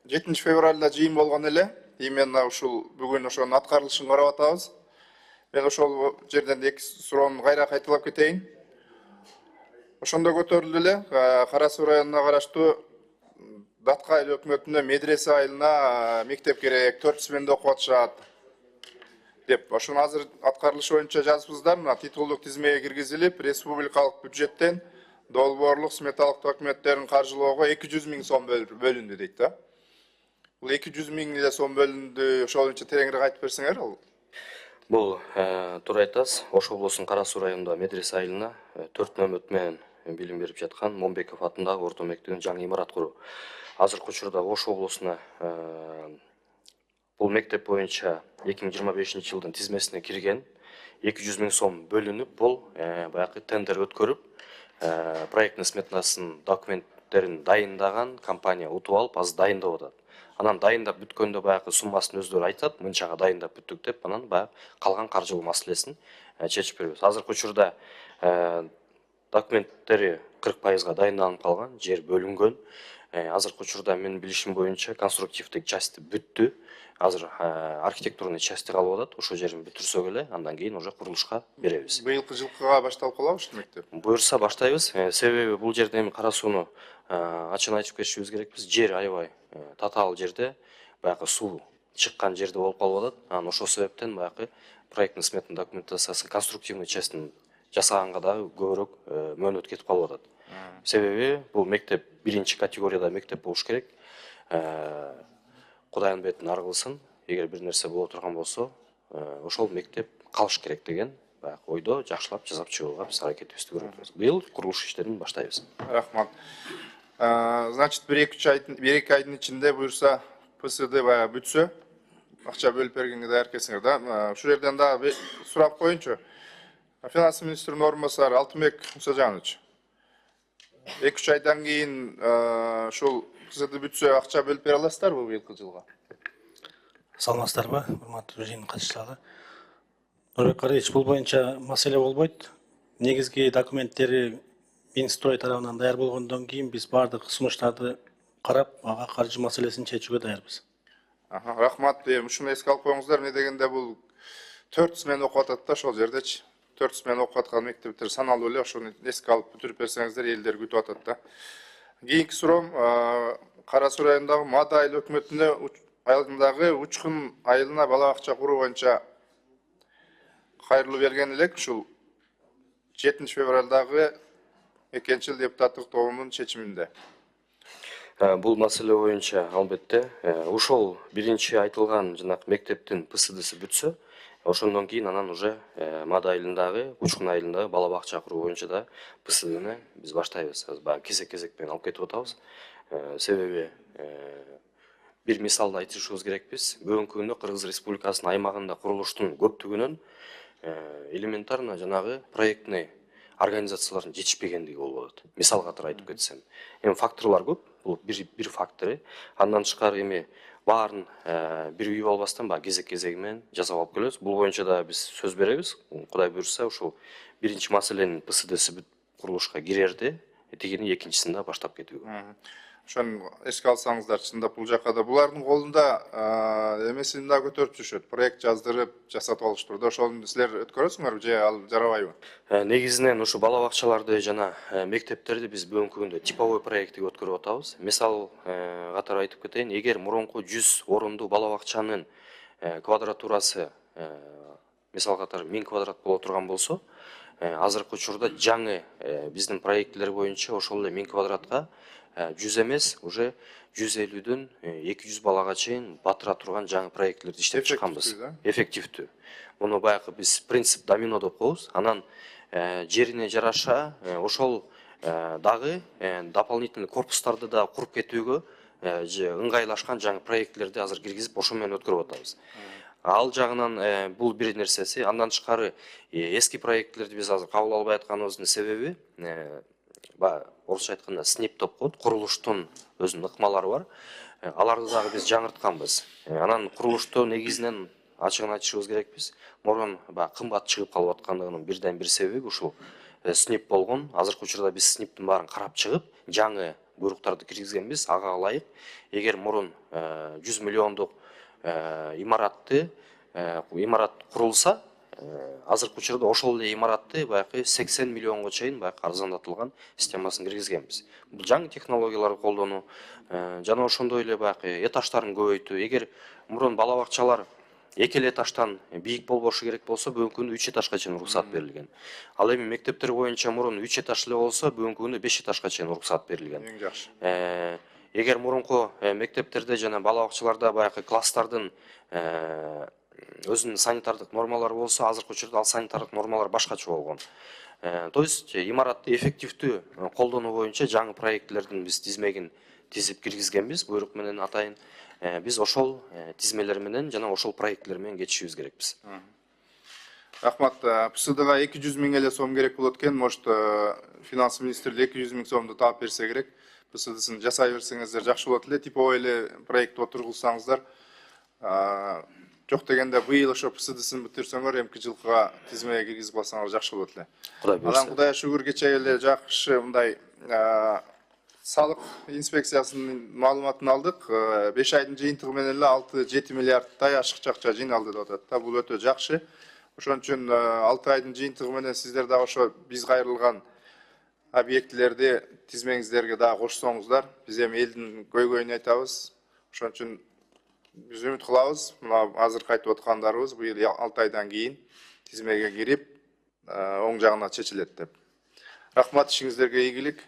7 февральда жыйын болгон эле. Именно ушул бүгүн ошонун аткарылышын карап атабыз. Мен ошол жерден эки суроону кайра кайталап кетейин. Ошондо көтөрүлдү эле Кара Суу районуна караштуу Датка айыл өкмөтүнө медресе айылына мектеп керек, 4 сменде окуп атышат деп. Ошону азыр аткарылыш боюнча жазыпсыздар. Мына титулдук тизмеге киргизилип, республикалык бюджеттен долбоорлук сметалык документтерин каржылоого 200 000 сом бөлүндү дейт да. Бул 200 000 сом бөлүндү. Ошол боюнча тереңирээк айтып берсеңер ал. Бул туура айтасыз. Ош облусунун Кара Суу районунда медресе айылына 4 нөмөт менен билим берип жаткан Момбеков атындагы орто мектебин жаңы имарат куруу. Азыркы учурда Ош облусуна бул мектеп боюнча 2025 жылдын тизмесине кирген 200 000 сом бөлүнүп, бул баягы тендер өткөрүп, проектный сметасын документтерин дайындаган компания утуп алып, азыр дайындап атат. Анан дайындап бүткөндө баягы суммасын өздөрү айтат, мынчага дайындап бүттүк деп, анан баягы калган каржылуу маселесин чечип беребиз. Азыркы учурда документтери 40%га дайындалып калган, жер бөлүнгөн. Азыркы учурда менин билишим боюнча конструктивдик части бүттү. Азыр архитектурный части калып атат. Ошол жерин бүтүрсөк эле, андан кийин уже курулушка беребиз. Быйылкы жылкыга башталып калабы ушул мектеп? Буюрса баштайбыз. Себеби бул жерде эми Кара Сууну ачык айтып кетишибиз керекпиз. Жер аябай татаал жерде, баягы суу чыккан жерде болуп калып атат. Анан ошол себептен баягы проектный сметный документациясын конструктивный частин жасаганга дагы көбүрөөк мөөнөт кетип калып атат. Себеби бул мектеп биринчи категорияда мектеп болуш керек. Кудайдын бетин ар кылсын, эгер бир нерсе боло турган болсо, ошол мектеп калыш керек деген баягы ойдо жакшылап жасап чыгууга биз аракетибизди көрүп атабыз. Быйыл курулуш иштерин баштайбыз. Рахмат. Значит, 1-2 айдын ичинде буюрса ПСД баягы бүтсө, акча бөлүп бергенге даяр экенсиңер да. Ушул жерден дагы сурап коеюнчу. Финанс министринин орун басары Алтынбек Мусажанович. 2-3 айдан кийин ушул ПСД бүтсө акча бөлүп бере аласыздарбы быйылкы жылга? Саламатсыздарбы, урматтуу жыйын катышчылары? Нурбек Караевич, бул боюнча маселе болбойт. Негизги документтери Минстрой тарабынан даяр болгондон кийин биз бардык сунуштарды карап, ага каржы маселесин чечүүгө даярбыз. Рахмат. Ушуну эске алып коюңуздар. Эмне дегенде бул 4 смена окуп атат да ошол жердечи. 4 смена окуп аткан мектептер саналуу эле, ошону эске алып бүтүрүп берсеңиздер, элдер күтүп атат да. Кийинки суроом, Кара Суу районундагы Мада айыл өкмөтүнө айылындагы Учкун айылына бала бакча куруу боюнча кайрылуу берген элек. Ушул 7 февралдагы экинчи депутаттык тобунун чечиминде. Бул маселе боюнча албетте ушул биринчи айтылган жанагы мектептин ПСДси бүтсө, ошондон кийин анан уже Мада айылындагы, Учкун айылындагы бала бакча куруу боюнча да ПСДни биз баштайбыз. Баягы кезек менен алып кетип атабыз. Себеби бир мисалды айтышыбыз керекпиз. Бүгүнкү күндө Кыргыз Республикасынын аймагында курулуштун көптүгүнөн элементарно жанагы проектный организациялардын жетишпегендиги болуп атат. Мисал катары айтып кетсем, эми факторлор көп. Бул бир фактори. Андан тышкары эми баарын бир үй болбастан баягы кезек менен жасап алып келебиз. Бул боюнча да биз сөз беребиз. Кудай буйрса, ушул биринчи маселенин ПСДси бүт курулушка кирерде, тигини экинчисин да баштап кетүүгө. Ошону эске алсаңыздар, чындап бул жакка да булардын колунда эмесин да көтөрүп жүрүшөт. Проект жаздырып, жасатып алыштыр да. Ошону силер өткөрөсүңөрбү же ал жарабайбы? Негизинен ушу бала бакчаларды жана мектептерди биз бүгүнкү күндө типовой проектиге өткөрүп атабыз. Мисал катары айтып кетейин, эгер мурунку 100 орундуу бала бакчанын квадратурасы мисал катары 1000 квадрат боло турган болсо, азыркы учурда жаңы биздин проектлер боюнча ошол эле 1000 квадратка 100 эмес, уже 150дөн 200 балага чейин батыра турган жаңы проектлерди иштеп чыкканбыз. Эффективдүү. Муну баягы биз принцип домино деп коебуз. Анан жерине жараша ошол дагы дополнительный корпустарды да куруп кетүүгө ыңгайлашкан жаңы проектлерди азыр киргизип ошо менен өткөрүп атабыз. Ал жагынан бул бир нерсеси. Андан тышкары эски проектлерди биз азыр кабыл албай атканыбыздын себеби орусча айтканда СНИП деп коет, курулуштун өзүнүн ыкмалары бар. Аларды дагы биз жаңыртканбыз. Анан курулушту негизинен ачыгын айтышыбыз керекпиз. Мурун кымбат чыгып калып аткандыгынын бирден бир себеби ушул СНИП болгон. Азыркы учурда биз СНИПтин баарын карап чыгып, жаңы буйруктарды киргизгенбиз. Ага ылайык эгер мурун 100 миллиондук имарат курулса, азыркы учурда ошол эле имаратты баягы 80 миллионго чейин баягы арзандатылган системасын киргизгенбиз. Бул жаңы технологияларды колдонуу жана ошондой эле баягы этаждарын көбөйтүү. Эгер мурун бала бакчалар 2 этаждан бийик болбошу керек болсо, бүгүнкү күндө 3 этажга чейин уруксат берилген. Ал эми мектептер боюнча мурун 3 этаж эле болсо, бүгүнкү күндө 5 этажга чейин уруксат берилген. Эң жакшы. Эгер мурунку мектептерде жана бала бакчаларда баягы класстардын өзүнүн санитардык нормалары болсо, азыркы учурда ал санитардык нормалар башкача болгон. То есть имаратты эффективдүү колдонуу боюнча жаңы проектлердин биз тизмегин тизип киргизгенбиз. Буйрук менен атайын биз ошол тизмелер менен жана ошол проекттер менен кетишибиз керекпиз. Рахмат. ПСДга 200 миң эле сом керек болот экен. Может, финанс министрлиги 200 миң сомду таап берсе керек. ПСДсын жасай берсеңиздер жакшы болот эле. Типовой эле проект отургузсаңыздар. Жок дегенде быйыл ошо ПСДсын бүтүрсөңөр, эмки жылкыга тизмеге киргизип алсаңар жакшы болот эле. Кудай буйрса. Анан Кудайга шүгүр кече эле жакшы мындай салык инспекциясынын маалыматын алдык. 5 айдын жыйынтыгы менен эле 6-7 миллиардтай ашыкча акча жыйналды деп атат. Бул өтө жакшы. Ошон үчүн 6 айдын жыйынтыгы менен сиздер дагы ошо биз кайрылган объектилерди тизмеңиздерге дагы кошсоңуздар, биз эми элдин көйгөйүн айтабыз. Ошон үчүн биз үмүт кылабыз, мына азыр айтып аткандарыбыз быйыл 6 айдан кийин тизмеге кирип, оң жагына чечилет деп. Рахмат, ишиңиздерге ийгилик.